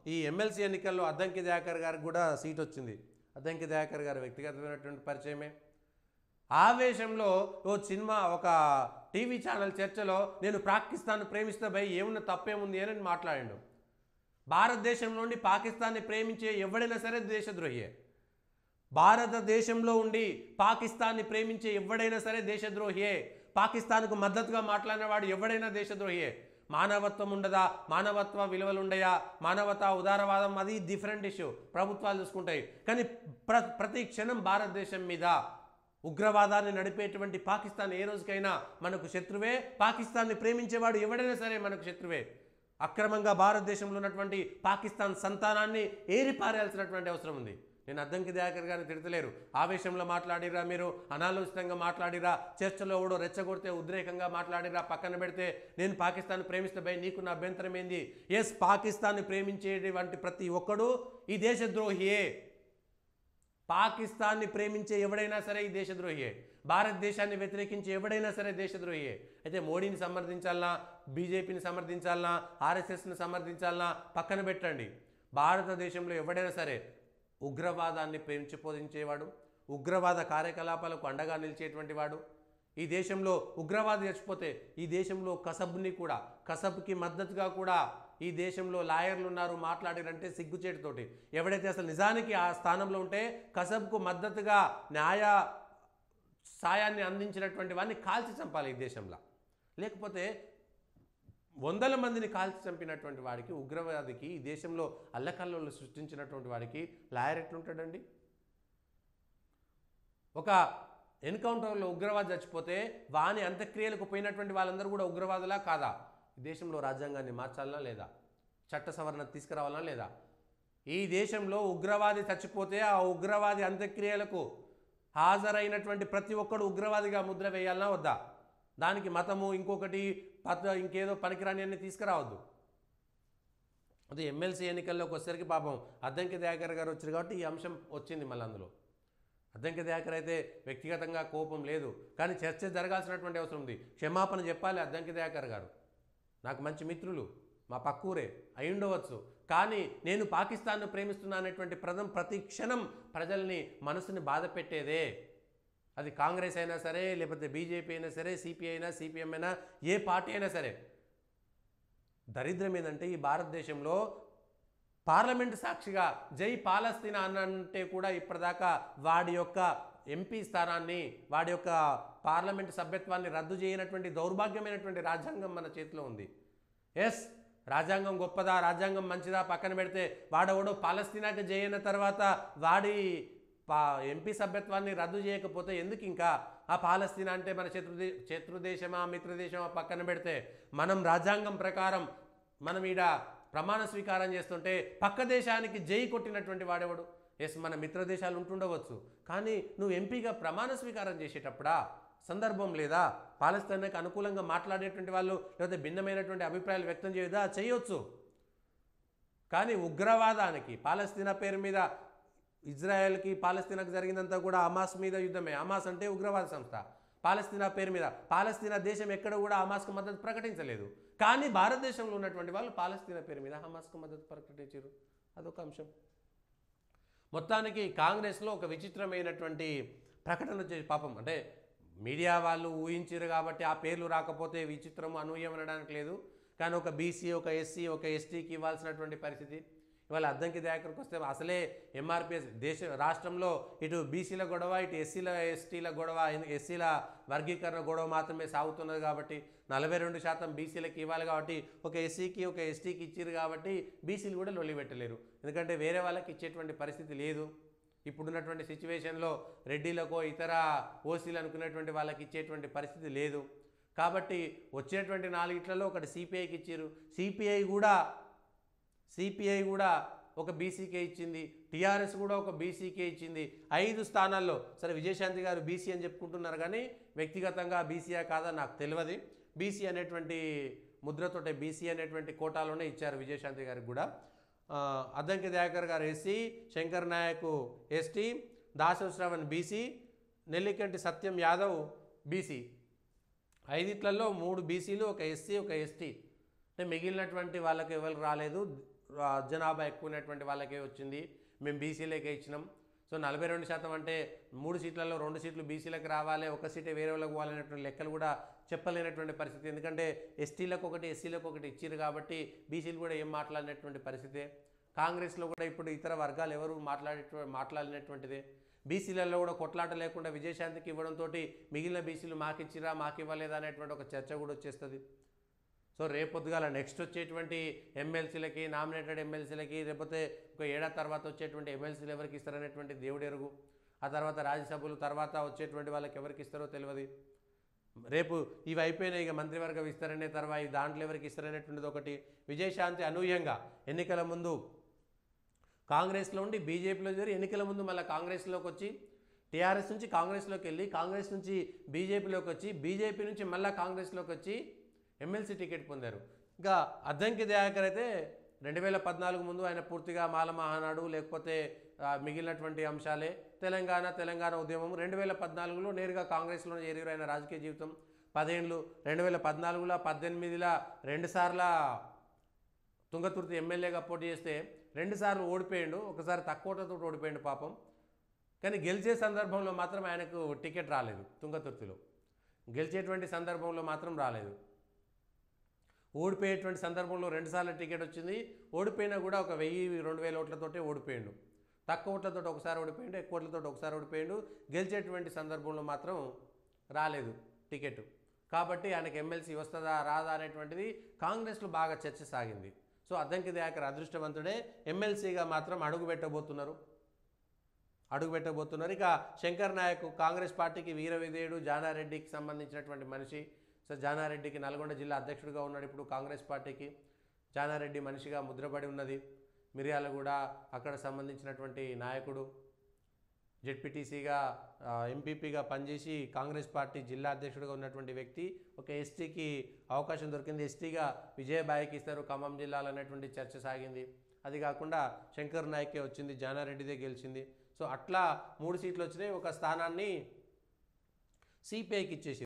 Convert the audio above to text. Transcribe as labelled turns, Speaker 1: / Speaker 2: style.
Speaker 1: ఈ ఎమ్మెల్సీ ఎన్నికల్లో అద్దంకి దయాకర్ గారికి కూడా సీట్ వచ్చింది. అద్దంకి దయాకర్ గారు వ్యక్తిగతమైనటువంటి పరిచయమే. ఆవేశంలో ఒక టీవీ ఛానల్ చర్చలో నేను పాకిస్తాన్ ప్రేమిస్తే భయ్ ఏమున్న తప్పేముంది అని మాట్లాడాడు. భారతదేశంలో నుండి పాకిస్తాన్ని ప్రేమించే ఎవడైనా సరే దేశద్రోహియే. భారతదేశంలో ఉండి పాకిస్తాన్ని ప్రేమించే ఎవడైనా సరే దేశద్రోహియే. పాకిస్తాన్కు మద్దతుగా మాట్లాడిన వాడు ఎవడైనా దేశద్రోహియే. మానవత్వం ఉండదా, మానవత్వ విలువలు ఉండయా, మానవత ఉదారవాదం అది డిఫరెంట్ ఇష్యూ, ప్రభుత్వాలు చూసుకుంటాయి. కానీ ప్రతి క్షణం భారతదేశం మీద ఉగ్రవాదాన్ని నడిపేటువంటి పాకిస్తాన్ ఏ రోజుకైనా మనకు శత్రువే. పాకిస్తాన్ని ప్రేమించేవాడు ఎవడైనా సరే మనకు శత్రువే. అక్రమంగా భారతదేశంలో ఉన్నటువంటి పాకిస్తాన్ సంతానాన్ని ఏరిపారేయాల్సినటువంటి అవసరం ఉంది. నేను అద్దంకి దయాకర్ గారిని తిడతలేరు. ఆవేశంలో మాట్లాడిరా, మీరు అనాలోచితంగా మాట్లాడిరా, చర్చలో కూడా రెచ్చగొడితే ఉద్రేకంగా మాట్లాడిరా, పక్కన పెడితే నేను పాకిస్తాన్ ప్రేమిస్తే భయ్ నీకున్న అభ్యంతరం ఏంది? ఎస్, పాకిస్తాన్ని ప్రేమించేటువంటి ప్రతి ఒక్కడు ఈ దేశద్రోహియే. పాకిస్తాన్ని ప్రేమించే ఎవడైనా సరే ఈ దేశద్రోహియే. భారతదేశాన్ని వ్యతిరేకించే ఎవడైనా సరే దేశద్రోహియే. అయితే మోడీని సమర్థించాలన్నా, బీజేపీని సమర్థించాలన్నా, ఆర్ఎస్ఎస్ని సమర్థించాలన్నా పక్కన పెట్టండి. భారతదేశంలో ఎవడైనా సరే ఉగ్రవాదాన్ని పెంచిపోదించేవాడు, ఉగ్రవాద కార్యకలాపాలకు అండగా నిలిచేటువంటి వాడు, ఈ దేశంలో ఉగ్రవాది చచ్చిపోతే ఈ దేశంలో కసబ్కి మద్దతుగా కూడా ఈ దేశంలో లాయర్లు ఉన్నారు, మాట్లాడారంటే సిగ్గుచేటుతోటి. ఎవడైతే అసలు నిజానికి ఆ స్థానంలో ఉంటే కసబ్కు మద్దతుగా న్యాయ సాయాన్ని అందించినటువంటి వాడిని కాల్చి చంపాలి ఈ దేశంలో. లేకపోతే వందల మందిని కాల్చి చంపినటువంటి వాడికి, ఉగ్రవాదికి, ఈ దేశంలో అల్లకల్లోలు సృష్టించినటువంటి వాడికి లాయర్ ఎట్లుంటాడండి? ఒక ఎన్కౌంటర్లో ఉగ్రవాది చచ్చిపోతే వాని అంత్యక్రియలకు పోయినటువంటి వాళ్ళందరూ కూడా ఉగ్రవాదులా కాదా? ఈ దేశంలో రాజ్యాంగాన్ని మార్చాలనా లేదా? చట్ట సవరణ తీసుకురావాలనా లేదా? ఈ దేశంలో ఉగ్రవాది చచ్చిపోతే ఆ ఉగ్రవాది అంత్యక్రియలకు హాజరైనటువంటి ప్రతి ఒక్కడు ఉగ్రవాదిగా ముద్ర వేయాలనా వద్దా? దానికి మతము ఇంకొకటి ఇంకేదో పనికిరాని అన్ని తీసుకురావద్దు. అదే ఎమ్మెల్సీ ఎన్నికల్లోకి వచ్చేసరికి పాపం అద్దంకి దయాకర్ గారు వచ్చారు కాబట్టి ఈ అంశం వచ్చింది. మళ్ళీ అందులో అద్దంకి దయాకర్ అయితే వ్యక్తిగతంగా కోపం లేదు, కానీ చర్చ జరగాల్సినటువంటి అవసరం ఉంది. క్షమాపణ చెప్పాలి అద్దంకి దయాకర్ గారు. నాకు మంచి మిత్రులు, మా పక్కూరే అయి ఉండవచ్చు, కానీ నేను పాకిస్తాన్ను ప్రేమిస్తున్నా అనేటువంటి పదం ప్రతి క్షణం ప్రజల్ని మనసుని బాధ పెట్టేదే. అది కాంగ్రెస్ అయినా సరే, లేకపోతే బీజేపీ అయినా సరే, సిపిఐ అయినా, సిపిఎం అయినా, ఏ పార్టీ అయినా సరే. దరిద్రం ఏంటంటే ఈ భారతదేశంలో పార్లమెంటు సాక్షిగా జై పాలస్తీనా అనంటే కూడా ఇప్పటిదాకా వాడి యొక్క ఎంపీ స్థానాన్ని, వాడి యొక్క పార్లమెంటు సభ్యత్వాన్ని రద్దు చేయనటువంటి దౌర్భాగ్యమైనటువంటి రాజ్యాంగం మన చేతిలో ఉంది. ఎస్, రాజ్యాంగం గొప్పదా, రాజ్యాంగం మంచిదా పక్కన పెడితే వాడెవడో పాలస్తీనాకి జై అయిన తర్వాత వాడి ఎంపీ సభ్యత్వాన్ని రద్దు చేయకపోతే ఎందుకు ఇంకా ఆ పాలస్తీనా అంటే మన శత్రుదేశమా మిత్రదేశమా పక్కన పెడితే మనం రాజ్యాంగం ప్రకారం మనం ఈడ ప్రమాణ స్వీకారం చేస్తుంటే పక్క దేశానికి జై కొట్టినటువంటి వాడెవడు? ఎస్, మన మిత్రదేశాలు ఉంటుండవచ్చు, కానీ నువ్వు ఎంపీగా ప్రమాణ స్వీకారం చేసేటప్పుడా సందర్భం లేదా? పాలస్తీనాకి అనుకూలంగా మాట్లాడేటువంటి వాళ్ళు లేకపోతే భిన్నమైనటువంటి అభిప్రాయాలు వ్యక్తం చేయొచ్చు, కానీ ఉగ్రవాదానికి పాలస్తీనా పేరు మీద ఇజ్రాయెల్కి పాలస్తీనాకు జరిగిందంతా కూడా హమాస్ మీద యుద్ధమే. హమాస్ అంటే ఉగ్రవాద సంస్థ. పాలస్తీనా పేరు మీద పాలస్తీనా దేశం ఎక్కడ కూడా హమాస్కు మద్దతు ప్రకటించలేదు, కానీ భారతదేశంలో ఉన్నటువంటి వాళ్ళు పాలస్తీనా పేరు మీద హమాస్కు మద్దతు ప్రకటించారు. అదొక అంశం. మొత్తానికి కాంగ్రెస్లో ఒక విచిత్రమైనటువంటి ప్రకటన చేసి పాపం, అంటే మీడియా వాళ్ళు ఊహించారు కాబట్టి ఆ పేర్లు రాకపోతే విచిత్రం అనూహ్యం అనడానికి లేదు, కానీ ఒక బీసీ, ఒక ఎస్సీ, ఒక ఎస్టీకి ఇవ్వాల్సినటువంటి పరిస్థితి. ఇవాళ అద్దంకి దయాకర్కి వస్తే అసలే ఎంఆర్పిఎస్ రాష్ట్రంలో ఇటు బీసీల గొడవ, ఇటు ఎస్టీల గొడవ, ఎస్సీల వర్గీకరణ గొడవ మాత్రమే సాగుతున్నది కాబట్టి 42% బీసీలకు ఇవ్వాలి కాబట్టి ఒక ఎస్సీకి ఒక ఎస్టీకి ఇచ్చారు కాబట్టి బీసీలు కూడా లొల్లి పెట్టలేరు, ఎందుకంటే వేరే వాళ్ళకి ఇచ్చేటువంటి పరిస్థితి లేదు. ఇప్పుడున్నటువంటి సిచ్యువేషన్లో రెడ్డిలకో ఇతర ఓసీలు అనుకునేటువంటి వాళ్ళకి ఇచ్చేటువంటి పరిస్థితి లేదు. కాబట్టి వచ్చేటువంటి 4 ఒకటి సిపిఐకి ఇచ్చారు. సిపిఐ కూడా ఒక బీసీకే ఇచ్చింది, టీఆర్ఎస్ కూడా ఒక బీసీకే ఇచ్చింది. 5 స్థానాల్లో సరే విజయశాంతి గారు బీసీ అని చెప్పుకుంటున్నారు, కానీ వ్యక్తిగతంగా బీసీయా కాదా నాకు తెలియదు. బీసీ అనేటువంటి ముద్రతోటే బీసీ అనేటువంటి కోటాలోనే ఇచ్చారు విజయశాంతి గారికి కూడా. అద్దంకి దయాకర్ గారు SC, Shankar Naik ST, Dasari Sravan BC, Nellikanti Satyam Yadav BC. 5 3 బీసీలు, ఒక ఎస్సీ, ఒక ఎస్టీ. అంటే మిగిలినటువంటి వాళ్ళకి ఎవరు రాలేదు. జనాభా ఎక్కువ ఉన్నటువంటి వాళ్ళకే వచ్చింది, మేము బీసీలకే ఇచ్చినాం. సో 42% అంటే 3 సీట్లలో 2 సీట్లు బీసీలకు రావాలి, ఒక సీటే వేరే వాళ్ళకి పోవాలనేటువంటి లెక్కలు కూడా చెప్పలేనటువంటి పరిస్థితి. ఎందుకంటే ఎస్టీలకు ఒకటి ఎస్సీలకు ఒకటి ఇచ్చిరు కాబట్టి బీసీలు కూడా ఏం మాట్లాడినటువంటి పరిస్థితే. కాంగ్రెస్లో కూడా ఇప్పుడు ఇతర వర్గాలు ఎవరు మాట్లాడినటువంటిదే. బీసీలలో కూడా కొట్లాట లేకుండా విజయశాంతికి ఇవ్వడంతో మిగిలిన బీసీలు మాకు ఇచ్చిరా మాకు ఇవ్వలేదా అనేటువంటి ఒక చర్చ కూడా వచ్చేస్తుంది. సో రేపొద్దుగాల నెక్స్ట్ వచ్చేటువంటి ఎమ్మెల్సీలకి, నామినేటెడ్ ఎమ్మెల్సీలకి, లేకపోతే ఒక ఏడాది తర్వాత వచ్చేటువంటి ఎమ్మెల్సీలు ఎవరికి ఇస్తారనేటువంటి దేవుడు ఎరుగు. ఆ తర్వాత రాజ్యసభలు తర్వాత వచ్చేటువంటి వాళ్ళకి ఎవరికి ఇస్తారో తెలియదు. రేపు ఇవి అయిపోయినాయి, ఇక మంత్రివర్గ విస్తరణ తర్వాత దాంట్లో ఎవరికి ఇస్తారనేటువంటిది ఒకటి. విజయశాంతి అనూహ్యంగా ఎన్నికల ముందు కాంగ్రెస్లో ఉండి బీజేపీలో చేరి ఎన్నికల ముందు మళ్ళీ కాంగ్రెస్లోకి వచ్చి, టీఆర్ఎస్ నుంచి కాంగ్రెస్లోకి వెళ్ళి, కాంగ్రెస్ నుంచి బీజేపీలోకి వచ్చి, బీజేపీ నుంచి మళ్ళీ కాంగ్రెస్లోకి వచ్చి ఎమ్మెల్సీ టికెట్ పొందారు. ఇంకా అద్దంకి దయాకర్ అయితే 2014 ముందు ఆయన పూర్తిగా మాల మహానాడు లేకపోతే మిగిలినటువంటి అంశాలే తెలంగాణ ఉద్యమం. 2014లో నేరుగా కాంగ్రెస్లో చేరారు. ఆయన రాజకీయ జీవితం 10 ఏళ్ళు. 2014లో 18లో 2 సార్ల తుంగతుర్తి ఎమ్మెల్యేగా పోటీ చేస్తే 2 సార్లు ఓడిపోయాడు. ఒకసారి తక్కువ ఓట్లతో ఓడిపోయాడు పాపం. కానీ గెలిచే సందర్భంలో మాత్రం ఆయనకు టికెట్ రాలేదు. తుంగతుర్తిలో గెలిచేటువంటి సందర్భంలో మాత్రం రాలేదు. ఓడిపోయేటువంటి సందర్భంలో 2 సార్లు టికెట్ వచ్చింది. ఓడిపోయినా కూడా ఒక 1000-2000 ఓట్లతోటే ఓడిపోయాడు. తక్కువ ఓట్లతో ఒకసారి ఓడిపోయాడు, ఎక్కువ ఓట్లతో ఒకసారి ఓడిపోయాడు. గెలిచేటువంటి సందర్భంలో మాత్రం రాలేదు టికెట్. కాబట్టి ఆయనకు ఎమ్మెల్సీ వస్తుందా రాదా అనేటువంటిది కాంగ్రెస్లో బాగా చర్చ సాగింది. సో అద్దంకి దయాకర్ అదృష్టవంతుడే, ఎమ్మెల్సీగా మాత్రం అడుగు పెట్టబోతున్నారు. ఇక శంకర్ నాయక్ కాంగ్రెస్ పార్టీకి వీర విధేయుడు, జానారెడ్డికి సంబంధించినటువంటి మనిషి. సో జానారెడ్డికి నల్గొండ జిల్లా అధ్యక్షుడిగా ఉన్నాడు ఇప్పుడు కాంగ్రెస్ పార్టీకి. జానారెడ్డి మనిషిగా ముద్రపడి ఉన్నది. మిర్యాలగూడ అక్కడ సంబంధించినటువంటి నాయకుడు, జెడ్పీటీసీగా ఎంపీపీగా పనిచేసి కాంగ్రెస్ పార్టీ జిల్లా అధ్యక్షుడిగా ఉన్నటువంటి వ్యక్తి. ఒక ఎస్టీకి అవకాశం దొరికింది, ఎస్టీగా విజయబాయికి ఇస్తారు ఖమ్మం జిల్లాలో అనేటువంటి చర్చ సాగింది. అది కాకుండా శంకర్ నాయకే వచ్చింది, జానారెడ్డిదే గెలిచింది. సో అట్లా 3 సీట్లు వచ్చినాయి. ఒక స్థానాన్ని సిపిఐకి ఇచ్చేసి